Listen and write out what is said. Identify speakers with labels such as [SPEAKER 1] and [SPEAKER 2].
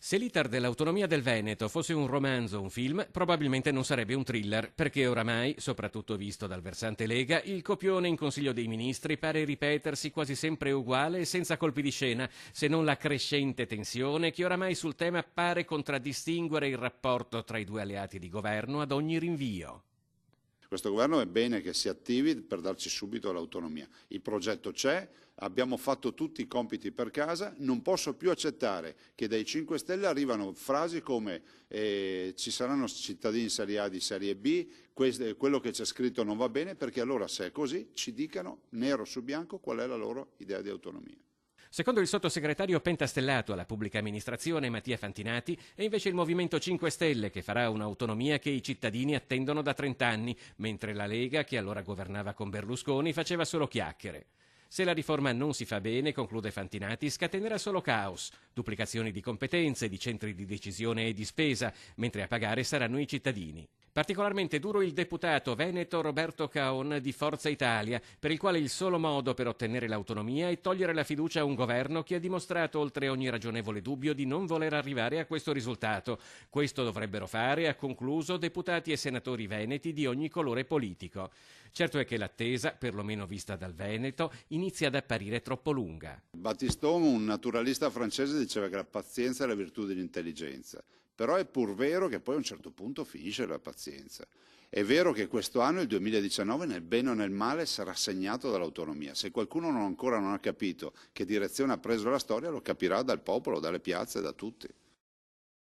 [SPEAKER 1] Se l'iter dell'autonomia del Veneto fosse un romanzo o un film, probabilmente non sarebbe un thriller, perché oramai, soprattutto visto dal versante Lega, il copione in Consiglio dei Ministri pare ripetersi quasi sempre uguale e senza colpi di scena, se non la crescente tensione che oramai sul tema pare contraddistinguere il rapporto tra i due alleati di governo ad ogni rinvio.
[SPEAKER 2] Questo governo è bene che si attivi per darci subito l'autonomia. Il progetto c'è, abbiamo fatto tutti i compiti per casa, non posso più accettare che dai 5 Stelle arrivano frasi come ci saranno cittadini di serie A, di serie B, quello che c'è scritto non va bene, perché allora se è così ci dicano nero su bianco qual è la loro idea di autonomia.
[SPEAKER 1] Secondo il sottosegretario pentastellato alla pubblica amministrazione Mattia Fantinati, è invece il Movimento 5 Stelle che farà un'autonomia che i cittadini attendono da 30 anni, mentre la Lega, che allora governava con Berlusconi, faceva solo chiacchiere. Se la riforma non si fa bene, conclude Fantinati, scatenerà solo caos, duplicazioni di competenze, di centri di decisione e di spesa, mentre a pagare saranno i cittadini. Particolarmente duro il deputato veneto Roberto Caon di Forza Italia, per il quale il solo modo per ottenere l'autonomia è togliere la fiducia a un governo che ha dimostrato oltre ogni ragionevole dubbio di non voler arrivare a questo risultato. Questo dovrebbero fare, ha concluso, deputati e senatori veneti di ogni colore politico. Certo è che l'attesa, perlomeno vista dal Veneto, inizia ad apparire troppo lunga.
[SPEAKER 2] Battiston, un naturalista francese, diceva che la pazienza è la virtù dell'intelligenza. Però è pur vero che poi a un certo punto finisce la pazienza. È vero che questo anno, il 2019, nel bene o nel male, sarà segnato dall'autonomia. Se qualcuno ancora non ha capito che direzione ha preso la storia, lo capirà dal popolo, dalle piazze, da tutti.